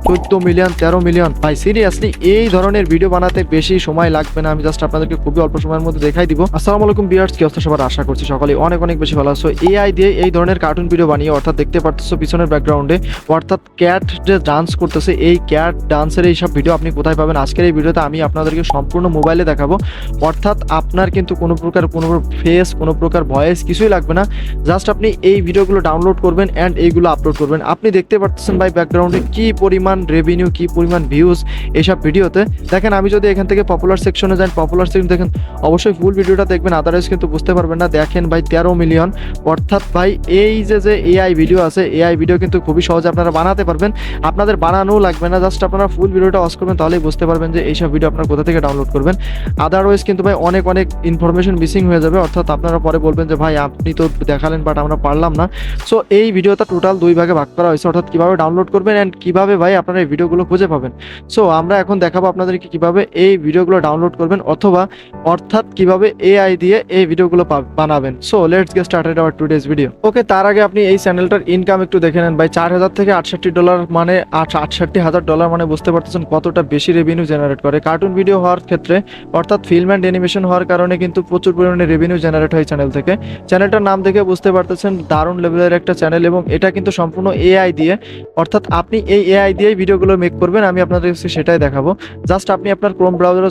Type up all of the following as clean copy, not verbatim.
14 million 13 million. ভাই seriously এই ধরনের ভিডিও বানাতে বেশি সময় লাগবে না, আমি জাস্ট আপনাদেরকে খুবই অল্প সময়ের মধ্যে দেখাই দিব। আসসালামু আলাইকুম ভিউয়ার্স, কি অবস্থা সবার? আশা করছি সকলেই অনেক অনেক বেশি ভালো আছো। এআই দিয়ে এই ধরনের কার্টুন ভিডিও বানিয়ে, অর্থাৎ দেখতে পারতেছো পিছনের ব্যাকগ্রাউন্ডে অর্থাৎ ক্যাট যে ডান্স করতেছে, এই ক্যাট ডান্সের এই সব ভিডিও আপনি কোথায় পাবেন? আজকের এই ভিডিওতে আমি আপনাদেরকে সম্পূর্ণ মোবাইলে দেখাবো। অর্থাৎ আপনার কিন্তু কোনো প্রকার ফেস, কোনো প্রকার ভয়েস কিছুই লাগবে না। জাস্ট আপনি এই ভিডিওগুলো ডাউনলোড করবেন অ্যান্ড এইগুলো আপলোড করবেন। আপনি দেখতে পাচ্ছেন ভাই ব্যাকগ্রাউন্ডে কি পরিমাণ রেভিনিউ, কি পরিমাণ ভিউজ এইসব ভিডিওতে। দেখেন আমি যদি এখান থেকে পপুলার সেকশনে যাই, পপুলার সেকশন দেখেন, অবশ্যই ফুল ভিডিওটা দেখবেন, আদারওয়াইজ কিন্তু বুঝতে পারবেন না। দেখেন ভাই 13 মিলিয়ন। অর্থাৎ ভাই এই যে এআই ভিডিও আছে, এআই ভিডিও কিন্তু খুবই সহজে আপনারা বানাতে পারবেন। আপনাদের বানানোও লাগবে না, জাস্ট আপনারা ফুল ভিডিওটা ওয়াচ করবেন, তাহলেই বুঝতে পারবেন যে এইসব ভিডিও আপনারা কোথা থেকে ডাউনলোড করবেন। আদারওয়াইজ কিন্তু ভাই অনেক ইনফরমেশন মিসিং হয়ে যাবে। অর্থাৎ আপনারা পরে বলবেন যে ভাই আপনি তো দেখালেন বাট আমরা পারলাম না। সো এই ভিডিওটা টোটাল 2 ভাগে ভাগ করা হয়েছে, অর্থাৎ কিভাবে ডাউনলোড করবেন অ্যান্ড কিভাবে ভাই আপনারা এই ভিডিওগুলো খুঁজে পাবেন। সো আমরা এখন দেখাবো আপনাদেরকে কিভাবে এই ভিডিওগুলো ডাউনলোড করবেন, অর্থাৎ কিভাবে এআই দিয়ে এই ভিডিওগুলো বানাবেন। So let's get started our today's video. Okay, তার আগে আপনি এই চ্যানেলটার ইনকাম একটু দেখে নেন ভাই। 4000 থেকে $68 মানে $68,000 মানে বুঝতে পারতেছেন কতটা বেশি রেভিনিউ জেনারেট করে কার্টুন ভিডিও হওয়ার ক্ষেত্রে। অর্থাৎ ফিল্ম অ্যান্ড অ্যানিমেশন হওয়ার কারণে কিন্তু প্রচুর পরিমাণে রেভিনিউ জেনারেট হয় চ্যানেল থেকে। চ্যানেলটার নাম দেখে বুঝতে পারতেছেন দারুণ লেভেলের একটা চ্যানেল, এবং এটা কিন্তু সম্পূর্ণ এআই দিয়ে। অর্থাৎ আপনি এই এআই দিয়েই ভিডিওগুলো মেক করবেন, আমি আপনাদের কাছে সেটাই দেখাবো। জাস্ট আপনি আপনার ক্রোম ব্রাউজারে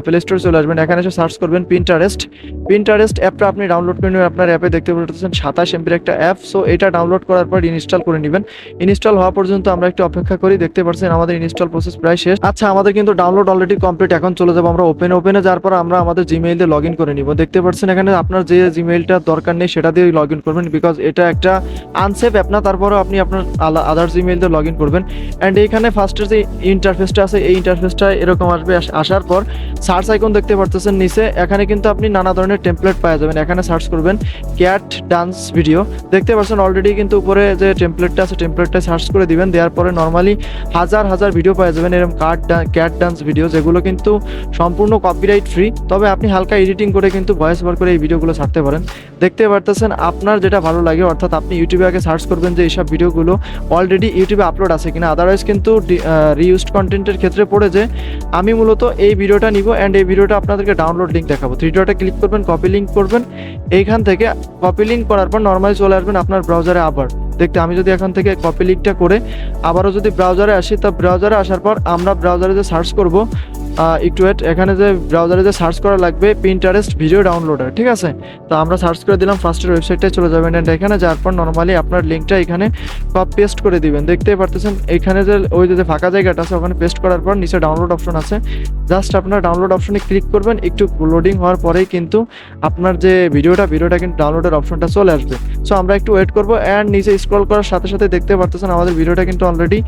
প্লে স্টোরে চলে আসবেন, এখানে এসে সার্চ করবেন পিন্টারেস্ট অ্যাপটা আপনি ডাউনলোড করে নেবেন। আপনার অ্যাপে দেখতে পাচ্ছেন 27 MB একটা অ্যাপ। সো এটা ডাউনলোড করার পর ইনস্টল করে নেবেন। ইনস্টল হওয়া পর্যন্ত আমরা একটু অপেক্ষা করি। দেখতে পাচ্ছেন আমাদের ইনস্টল প্রসেস প্রায় শেষ। আচ্ছা, আমাদের কিন্তু ডাউনলোড অলরেডি কমপ্লিট। এখন চলে যাবো আমরা ওপেনে যাওয়ার পর আমরা আমাদের জিমেইল দিয়ে লগ ইন করে নিব। দেখতে পাচ্ছেন এখানে আপনার যে জিমেইলটা দরকার নেই সেটা দিয়ে লগ ইন করবেন, বিকজ এটা একটা আনসেফ অ্যাপ না। তারপরেও আপনি আপনার আদার জিমেইল দিয়ে লগ ইন করবেন। অ্যান্ড এইখানে ফার্স্টের যে ইন্টারফেসটা আছে, এই ইন্টারফেসটা এরকম আসবে। আসার পর সার্চ আইকন দেখতে পারতেছেন নিচে, এখানে কিন্তু আপনি নানা ধরনের টেমপ্লেট পাওয়া যাবেন। এখানে সার্চ করবেন ক্যাট ডান্স ভিডিও। দেখতে পাচ্ছেন অলরেডি কিন্তু উপরে যে টেমপ্লেটটা আছে, টেমপ্লেটটা সার্চ করে দিবেন। দেওয়ার পরে নর্মালি হাজার ভিডিও পাওয়া যাবেন এরকম ক্যাট ডান্স ভিডিও, যেগুলো কিন্তু সম্পূর্ণ কপিরাইট ফ্রি। তবে আপনি হালকা এডিটিং করে কিন্তু ভয়েস ওভার করে এই ভিডিওগুলো ছাড়তে পারেন। দেখতে পারতেছেন আপনার যেটা ভালো লাগে। অর্থাৎ আপনি ইউটিউবে আগে সার্চ করবেন যে এইসব ভিডিওগুলো অলরেডি ইউটিউবে আপলোড আছে কিনা। আদারওয়াইজ কিন্তু রিইউজড কন্টেন্টের ক্ষেত্রে পড়ে যে আমি মূলত এই ভিডিওটা নিব অ্যান্ড এই ভিডিওটা আপনাদেরকে ডাউনলোড লিঙ্ক দেখাবো। 3 ডটে ক্লিক করবেন, কপি লিঙ্ক করবেন। এইখান থেকে কপি লিঙ্ক করার পর নর্মালি চলে আসবেন আপনার ব্রাউজারে। আবার দেখতে আমি যদি এখান থেকে কপি লিঙ্কটা করে আবারও যদি ব্রাউজারে আসি, তা ব্রাউজারে আসার পর আমরা ব্রাউজারে যে সার্চ করব, একটু ওয়েট, এখানে যে ব্রাউজারে যে সার্চ করা লাগবে পিন্টারেস্ট ভিডিও ডাউনলোডার, ঠিক আছে? তো আমরা সার্চ করে দিলাম, ফার্স্টের ওয়েবসাইটে চলে যাবেন অ্যান্ড এখানে যাওয়ার পর নর্মালি আপনার লিঙ্কটা এখানে পেস্ট করে দিবেন। দেখতেই পারতেছেন এখানে যে ওই যে ফাঁকা জায়গাটা আছে ওখানে পেস্ট করার পর নিচে ডাউনলোড অপশন আছে। জাস্ট আপনার ডাউনলোড অপশনে ক্লিক করবেন। একটু লোডিং হওয়ার পরেই কিন্তু আপনার যে ভিডিওটা কিন্তু ডাউনলোডের অপশনটা চলে আসবে। সো আমরা একটু ওয়েট করবো অ্যান্ড নিচে স্ক্রল করার সাথে সাথে দেখতে পারতেছেন আমাদের ভিডিওটা কিন্তু অলরেডি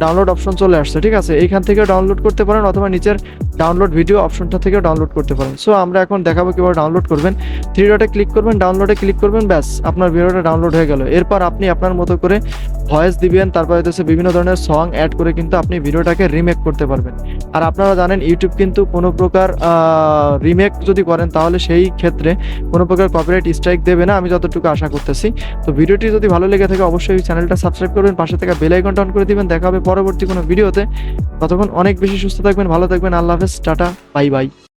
ডাউনলোড অপশন চলে আসছে, ঠিক আছে? এইখান থেকে ডাউনলোড করতে পারেন অথবা নিচের ডাউনলোড ভিডিও অপশনটা থেকেও ডাউনলোড করতে পারেন। সো আমরা এখন দেখাবো কিভাবে ডাউনলোড করবেন। 3 ডটে ক্লিক করবেন, ডাউনলোডে ক্লিক করবেন, ব্যাস আপনার ভিডিওটা ডাউনলোড হয়ে গেল। এরপর আপনি আপনার মতো করে ভয়েস দিবেন, তারপরে হচ্ছে বিভিন্ন ধরনের সং অ্যাড করে কিন্তু আপনি ভিডিওটাকে রিমেক করতে পারবেন। আর আপনারা জানেন ইউটিউব কিন্তু কোনো প্রকার রিমেক যদি করেন তাহলে সেই ক্ষেত্রে কোনো প্রকার কপিরাইট স্ট্রাইক দেবে না, আমি যতটুকু আশা করতেছি। তো ভিডিওটি যদি ভালো লেগে থাকে অবশ্যই চ্যানেলটা সাবস্ক্রাইব করবেন, পাশে থেকে বেল আইকনটা অন করে দিবেন। দেখা হবে পরবর্তী কোনো ভিডিওতে। ততক্ষণ অনেক বেশি সুস্থ থাকবেন, ভালো থাকবেন। আল্লাহ হাফেজ, টাটা, বাই বাই।